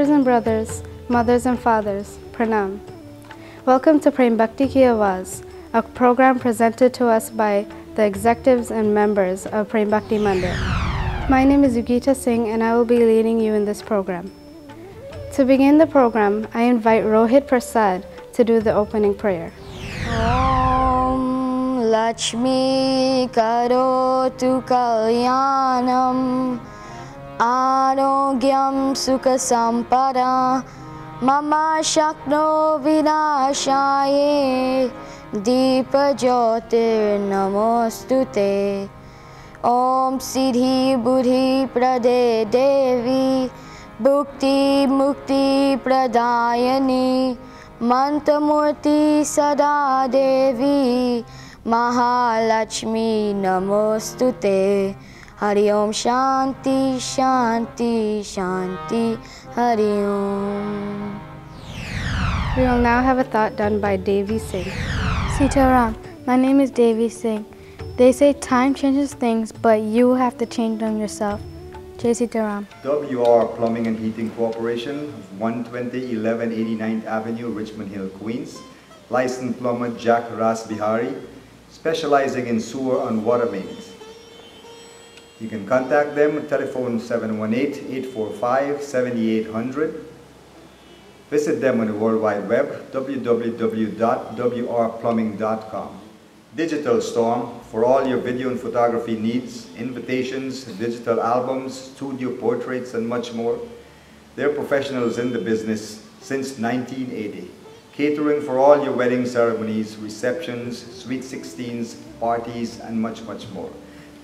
Sisters and brothers, mothers and fathers, pranam. Welcome to Prem Bhakti Ki Awaz, a program presented to us by the executives and members of Prem Bhakti Mandir. My name is Yugita Singh and I will be leading you in this program. To begin the program, I invite Rohit Prasad to do the opening prayer. Om Lakshmi Karotu Kalyanam Arogyam Sukha Sampada Mama Shakno Vinashaye Deepa Jyotir Namostute Om Siddhi Buddhi Prade Devi Bhukti Mukti Pradayani Mantamurti Sada Devi Mahalakshmi Namostute Hari Om Shanti Shanti Shanti Hari Om. We will now have a thought done by Devi Singh. Sitaram, my name is Devi Singh. They say time changes things, but you have to change them yourself. Jai Sitaram. WR Plumbing and Heating Corporation, 120 1189th Avenue, Richmond Hill, Queens. Licensed plumber Jack Ras Bihari, specializing in sewer and water mains. You can contact them at telephone 718-845-7800. Visit them on the World Wide Web, www.wrplumbing.com. Digital Storm for all your video and photography needs, invitations, digital albums, studio portraits, and much more. They're professionals in the business since 1980. Catering for all your wedding ceremonies, receptions, sweet 16s, parties, and much, much more.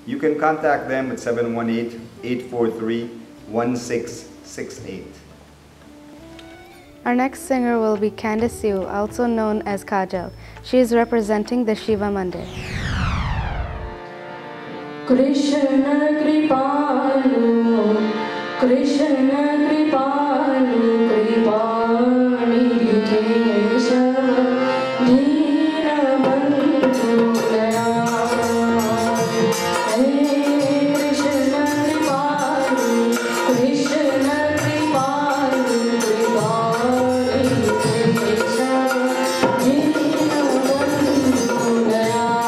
You can contact them at 718-843-1668. Our next singer will be Candice Siu, also known as Kajal. She is representing the Shiva Mandir. Krishna Kripalu, Krishna Kripalu, Kripani Kesava, Deenabandhu Dayal. Hey Krishna Kripalu, Krishna Kripalu, Kripani Kesava, Deenabandhu Dayal.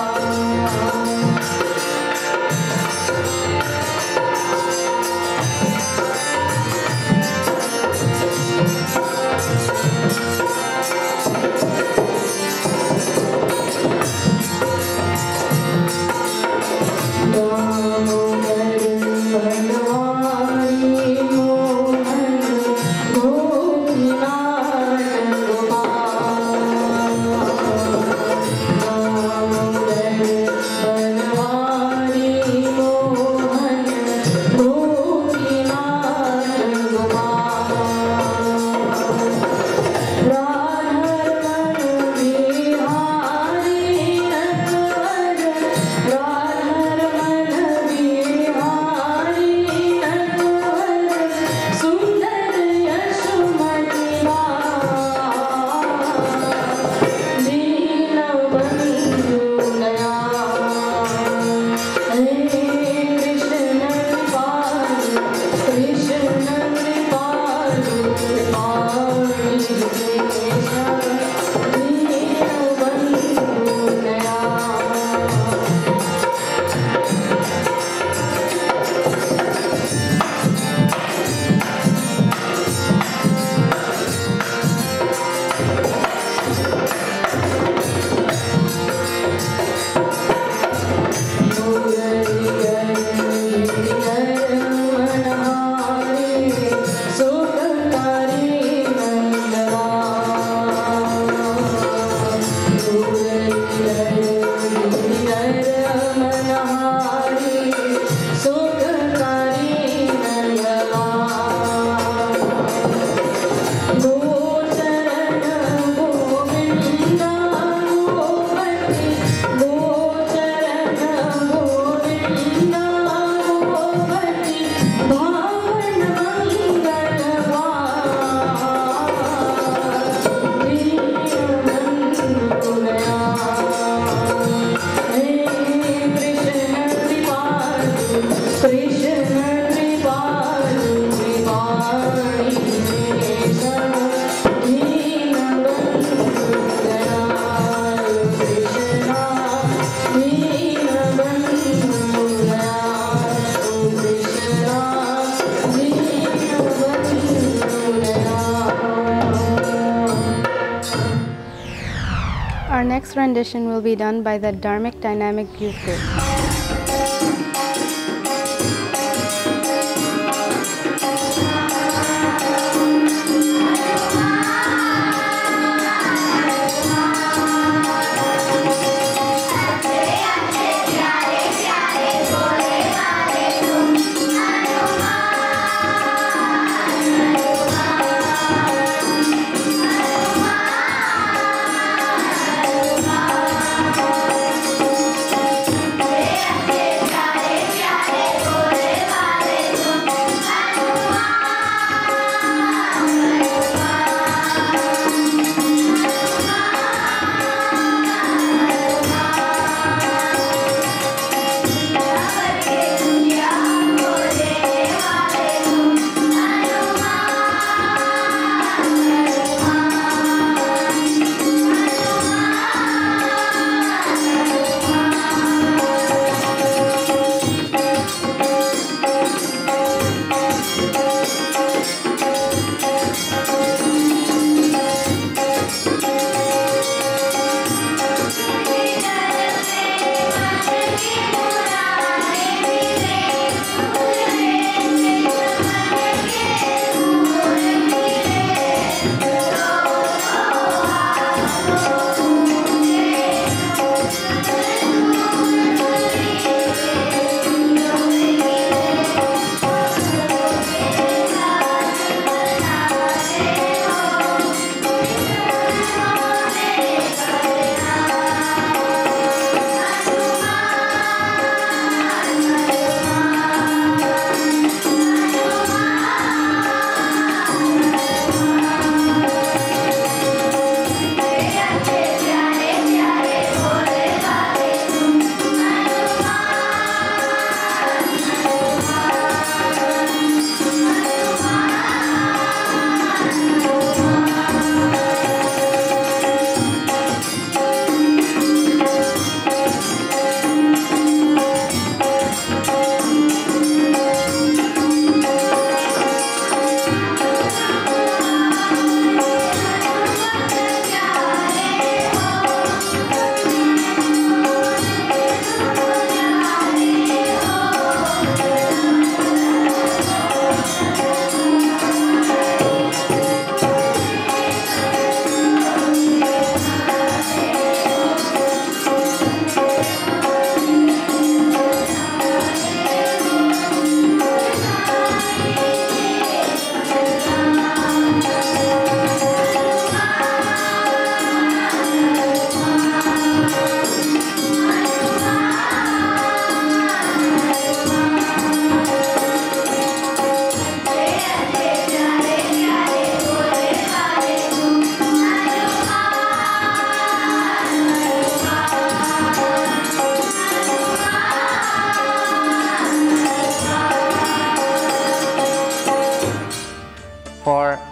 next rendition will be done by the Dharmic Dynamic Youth Group.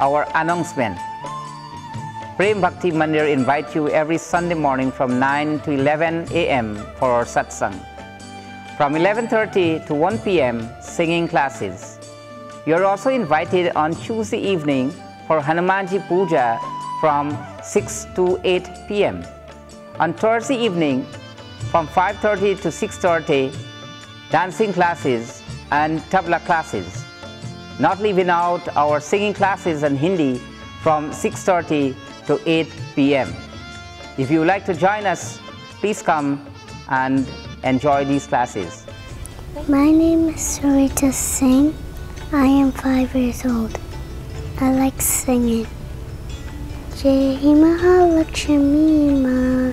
our announcement. Prem Bhakti Mandir invites you every Sunday morning from 9 to 11 a.m. for our satsang. From 11:30 to 1 p.m. singing classes. You are also invited on Tuesday evening for Hanumanji Puja from 6 to 8 p.m. On Thursday evening from 5:30 to 6:30, dancing classes and tabla classes. Not leaving out our singing classes in Hindi from 6:30 to 8 p.m. If you would like to join us, please come and enjoy these classes. My name is Sarita Singh. I am 5 years old. I like singing. Jai Mahalakshmi Ma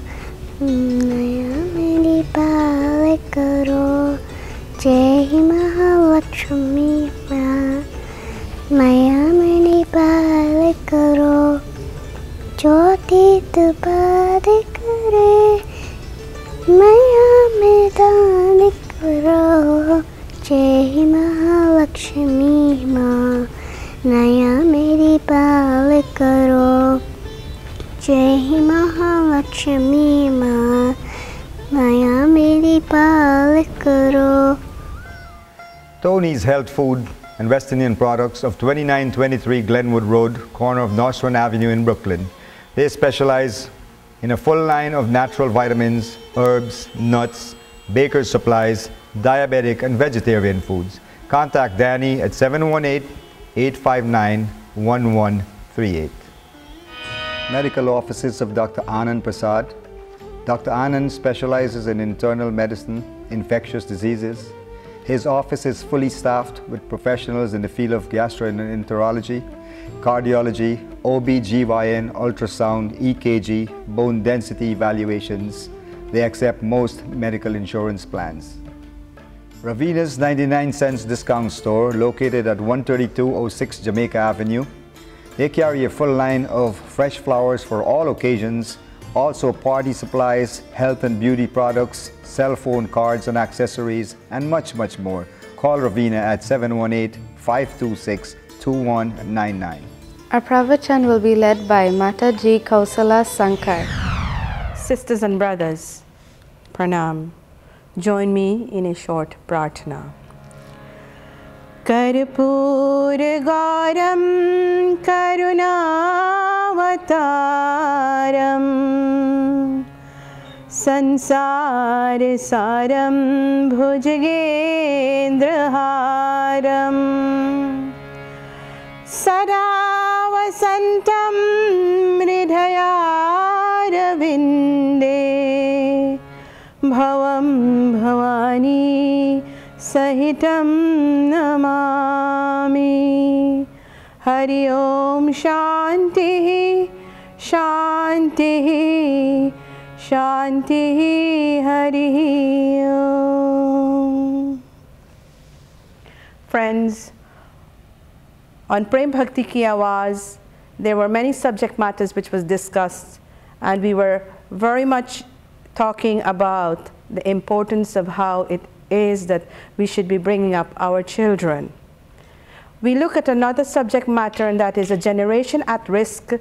Naya Meri Pale Karo. Jai Mahalakshmi Ma Naya Meri Pale Karo. Jyoti Tupade Kare Maya Medani Karo. Jai Mahalakshmi Ma Naya Meri Pale Karo. Jai Mahalakshmi Ma Naya Meri Pale Karo. Tony's Health Food and West Indian Products of 2923 Glenwood Road, corner of Nostrand Avenue in Brooklyn. They specialize in a full line of natural vitamins, herbs, nuts, baker's supplies, diabetic and vegetarian foods. Contact Danny at 718-859-1138. Medical offices of Dr. Anand Prasad. Dr. Anand specializes in internal medicine, infectious diseases. His office is fully staffed with professionals in the field of gastroenterology, cardiology, OB/GYN, ultrasound, EKG, bone density evaluations. They accept most medical insurance plans. Ravina's 99-cents discount store, located at 13206 Jamaica Avenue. They carry a full line of fresh flowers for all occasions, also party supplies, health and beauty products, cell phone cards and accessories, and much, much more. Call Ravina at 718-526-2199. Our pravachan will be led by Mata Ji Kausala Sankar. Sisters and brothers, pranam. Join me in a short prarthana. Karpur Garam Karunavataram Sansar Saram Bhujagendraharam Sadavasantam Mridhayaravinde Bhavam Bhavani Sahitam Namami. Hari Om Shanti Shanti Shanti Hari Om. Friends, on Prem Bhakti Ki Awaaz, there were many subject matters which was discussed, and we were very much talking about the importance of how it is that we should be bringing up our children. We look at another subject matter, and that is a generation at risk.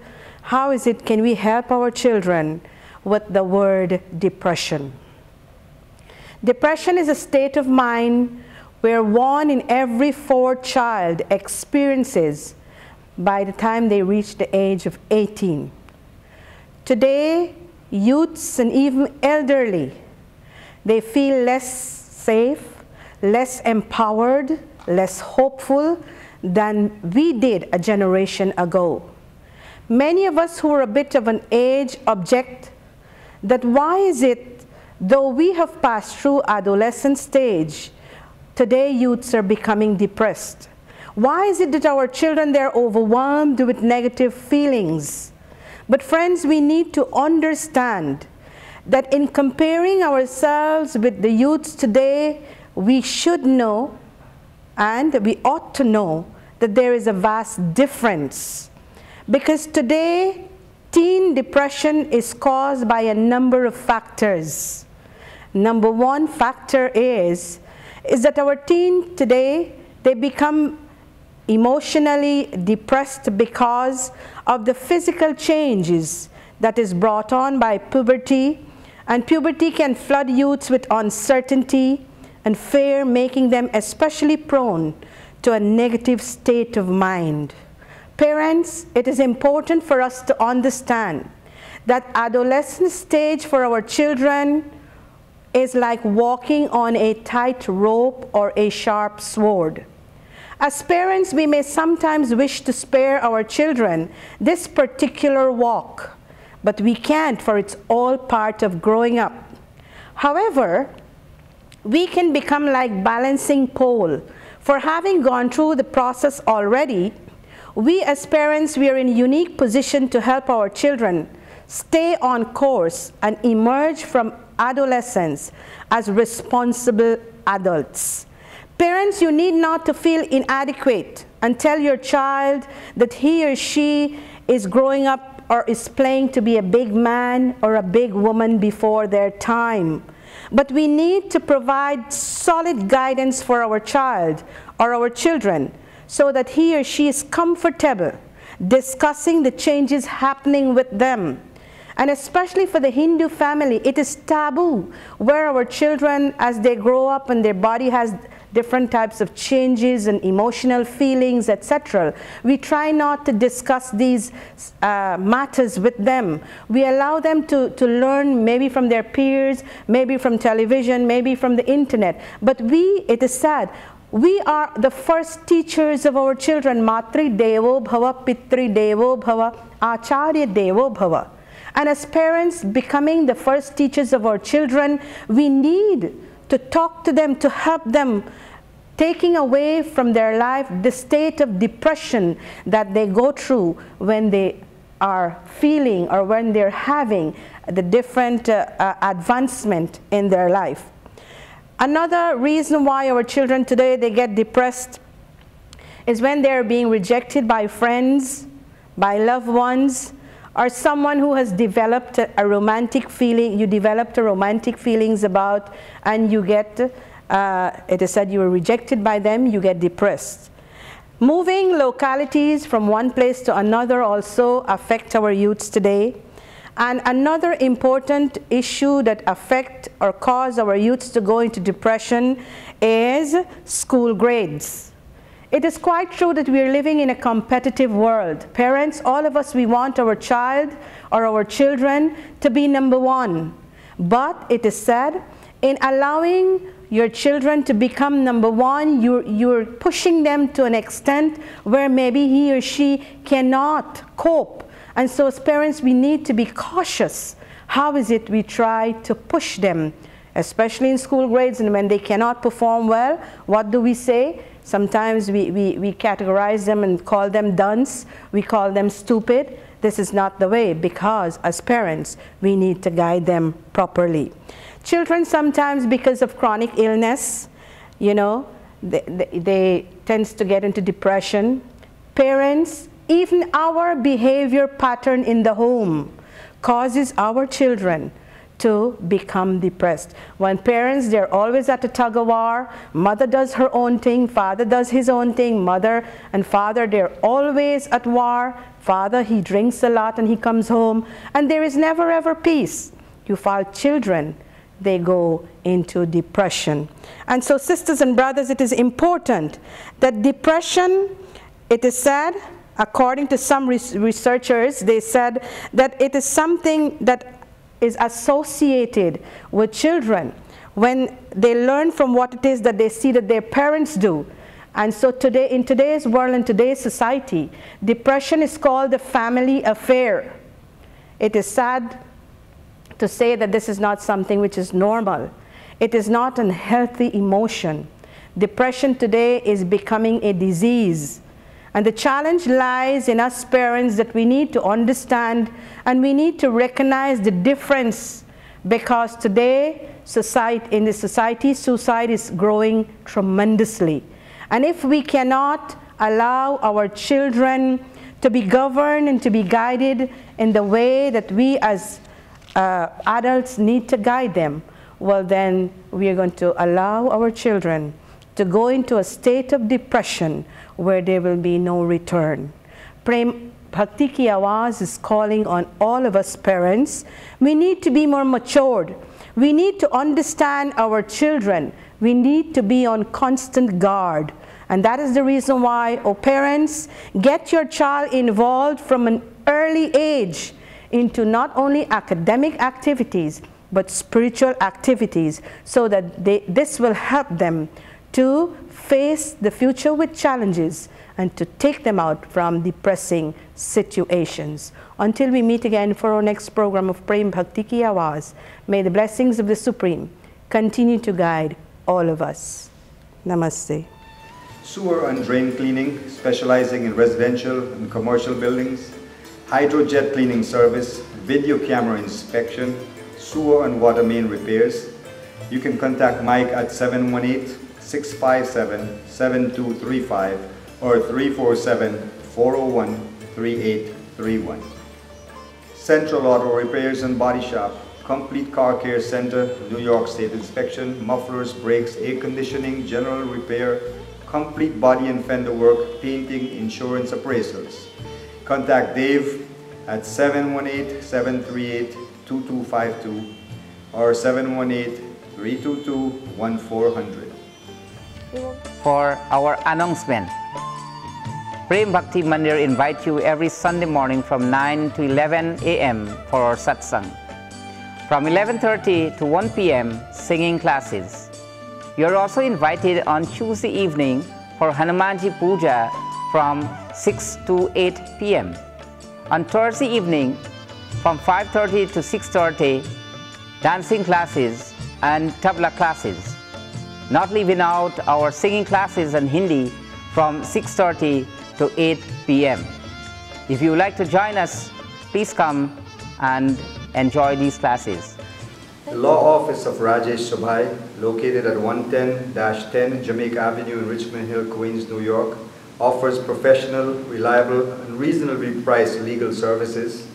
How is it can we help our children with the word depression? Depression is a state of mind where 1 in every 4 child experiences by the time they reach the age of 18. Today, youths and even elderly, they feel less safe, less empowered, less hopeful than we did a generation ago. Many of us who are a bit of an age object that why is it, though we have passed through adolescent stage, today youths are becoming depressed? Why is it that our children, they're overwhelmed with negative feelings? But friends, we need to understand that in comparing ourselves with the youths today, we should know and we ought to know that there is a vast difference. Because today, teen depression is caused by a number of factors. Number 1 factor is that our teen today, they become emotionally depressed because of the physical changes that is brought on by puberty, and puberty can flood youths with uncertainty and fear, making them especially prone to a negative state of mind. Parents, it is important for us to understand that adolescent stage for our children is like walking on a tight rope or a sharp sword. As parents, we may sometimes wish to spare our children this particular walk, but we can't, for it's all part of growing up. However, we can become like balancing pole. For having gone through the process already, we as parents, we are in a unique position to help our children stay on course and emerge from adolescence as responsible adults. Parents, you need not to feel inadequate and tell your child that he or she is growing up or is playing to be a big man or a big woman before their time. But we need to provide solid guidance for our child or our children so that he or she is comfortable discussing the changes happening with them. And especially for the Hindu family, it is taboo where our children, as they grow up and their body has different types of changes and emotional feelings, etc. We try not to discuss these matters with them. We allow them to learn maybe from their peers, maybe from television, maybe from the internet. But it is sad, we are the first teachers of our children. Matri Devo Bhava, Pitri Devo Bhava, Acharya Devo Bhava. And as parents, becoming the first teachers of our children, we need to talk to them, to help them, taking away from their life the state of depression that they go through when they are feeling or when they're having the different advancement in their life. Another reason why our children today, they get depressed is when they're being rejected by friends, by loved ones, or someone who has developed a romantic feeling, you developed a romantic feelings about, and you get, it is said you were rejected by them, you get depressed. Moving localities from one place to another also affect our youths today. And another important issue that affect or cause our youths to go into depression is school grades. It is quite true that we are living in a competitive world. Parents, all of us, we want our child or our children to be number one. But it is said, in allowing your children to become number one, you're pushing them to an extent where maybe he or she cannot cope. And so as parents, we need to be cautious. How is it we try to push them, especially in school grades, and when they cannot perform well, what do we say? Sometimes we categorize them and call them dunce. We call them stupid. This is not the way, because as parents, we need to guide them properly. Children sometimes, because of chronic illness, you know, they tend to get into depression. Parents, even our behavior pattern in the home causes our children to become depressed. When parents, they're always at a tug of war. Mother does her own thing, father does his own thing. Mother and father, they're always at war. Father, he drinks a lot and he comes home, and there is never ever peace. You find children, they go into depression. And so sisters and brothers, it is important that depression, it is said, according to some researchers, they said that it is something that is associated with children when they learn from what it is that they see that their parents do. And so today, in today's world, in today's society, depression is called a family affair. It is sad to say that this is not something which is normal. It is not a healthy emotion. Depression today is becoming a disease. And the challenge lies in us parents that we need to understand and we need to recognize the difference, because today in the society, suicide is growing tremendously. And if we cannot allow our children to be governed and to be guided in the way that we as adults need to guide them, well then we are going to allow our children to go into a state of depression where there will be no return. Prem Bhakti ki Awaaz is calling on all of us parents. We need to be more matured. We need to understand our children. We need to be on constant guard. And that is the reason why, oh parents, get your child involved from an early age into not only academic activities, but spiritual activities, so that this will help them to face the future with challenges and to take them out from depressing situations. Until we meet again for our next program of Prem Bhakti Ki Awaaz, may the blessings of the Supreme continue to guide all of us. Namaste. Sewer and drain cleaning, specializing in residential and commercial buildings, hydrojet cleaning service, video camera inspection, sewer and water main repairs. You can contact Mike at 718-657-7235 or 347-401-3831. Central Auto Repairs and Body Shop, Complete Car Care Center, New York State Inspection, mufflers, brakes, air conditioning, general repair, complete body and fender work, painting, insurance appraisals. Contact Dave at 718-738-2252 or 718-322-1400. for our announcement. Prem Bhakti Mandir invite you every Sunday morning from 9 to 11 a.m. for our satsang. From 11:30 to 1 p.m. singing classes. You are also invited on Tuesday evening for Hanumanji Puja from 6 to 8 p.m. On Thursday evening from 5:30 to 6:30 dancing classes and tabla classes. Not leaving out our singing classes in Hindi from 6:30 to 8 p.m. If you would like to join us, please come and enjoy these classes. The Law Office of Rajesh Subhai, located at 110-10 Jamaica Avenue in Richmond Hill, Queens, New York, offers professional, reliable, and reasonably priced legal services.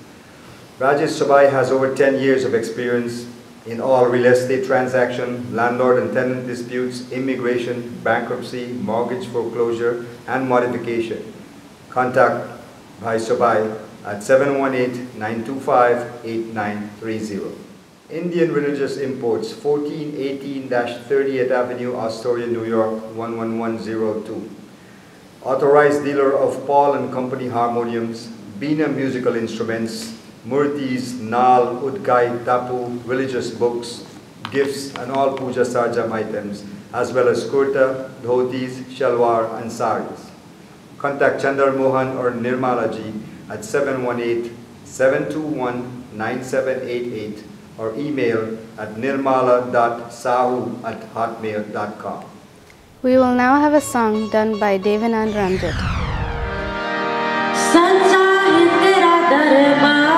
Rajesh Subhai has over 10 years of experience in all real estate transactions, landlord and tenant disputes, immigration, bankruptcy, mortgage foreclosure, and modification. Contact Bhai Subhai at 718-925-8930. Indian Religious Imports, 1418-30th Avenue, Astoria, New York, 11102. Authorized dealer of Paul and Company harmoniums, Beena musical instruments, murtis, naal, udkai, tapu, religious books, gifts, and all puja sarjam items, as well as kurta, dhotis, shalwar, and saris. Contact Chandar Mohan or Nirmala ji at 718-721-9788 or email at nirmala.sahu@hotmail.com. We will now have a song done by Devanand Ranjit. Bye.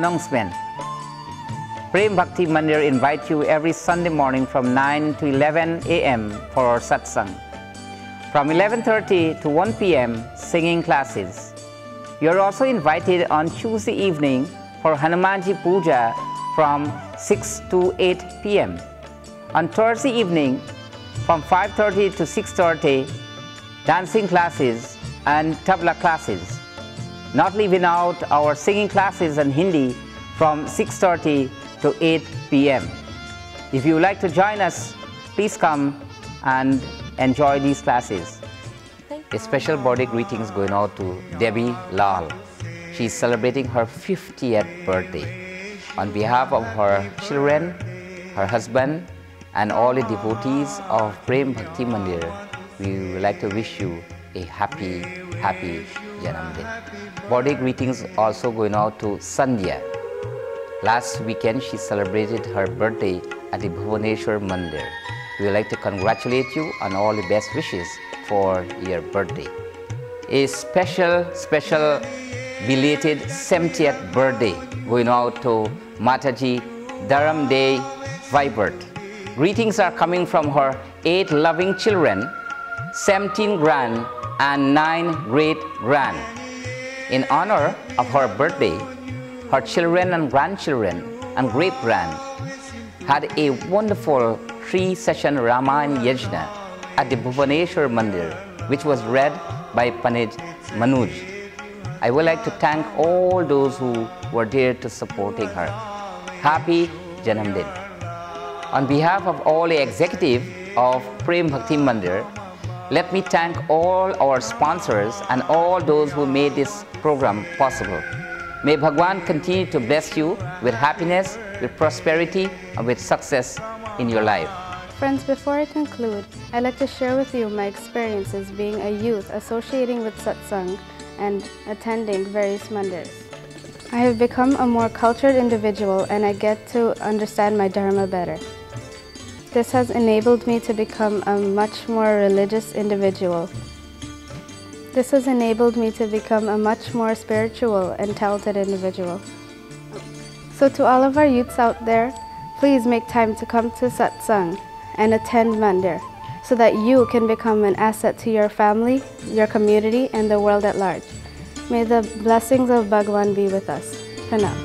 Announcement. Prem Bhakti Mandir invites you every Sunday morning from 9 to 11 a.m. for our satsang. From 11:30 to 1 p.m. singing classes. You are also invited on Tuesday evening for Hanumanji Puja from 6 to 8 p.m. On Thursday evening from 5:30 to 6:30, dancing classes and tabla classes. Not leaving out our singing classes in Hindi from 6:30 to 8 p.m. If you would like to join us, please come and enjoy these classes. A special birthday greetings going out to Debbie Lal. She is celebrating her 50th birthday. On behalf of her children, her husband, and all the devotees of Prem Bhakti Mandir, we would like to wish you a happy Janamdin. Birthday greetings also going out to Sandhya. Last weekend she celebrated her birthday at the Bhuvaneshwar Mandir. We would like to congratulate you on all the best wishes for your birthday. A special belated 70th birthday going out to Mataji Dharam Day Vibert. Greetings are coming from her 8 loving children, 17 grand and 9 great-grand. In honor of her birthday, her children and grandchildren and great-grand had a wonderful 3-session Ramayana Yajna at the Bhuvaneshwar Mandir, which was read by Pandit Manuj. I would like to thank all those who were there to supporting her. Happy Janamdin. On behalf of all the executive of Prem Bhakti Mandir, let me thank all our sponsors and all those who made this program possible. May Bhagwan continue to bless you with happiness, with prosperity, and with success in your life. Friends, before I conclude, I'd like to share with you my experiences being a youth associating with satsang and attending various mandirs. I have become a more cultured individual and I get to understand my dharma better. This has enabled me to become a much more religious individual. This has enabled me to become a much more spiritual and talented individual. So to all of our youths out there, please make time to come to satsang and attend mandir so that you can become an asset to your family, your community, and the world at large. May the blessings of Bhagwan be with us. Pranam.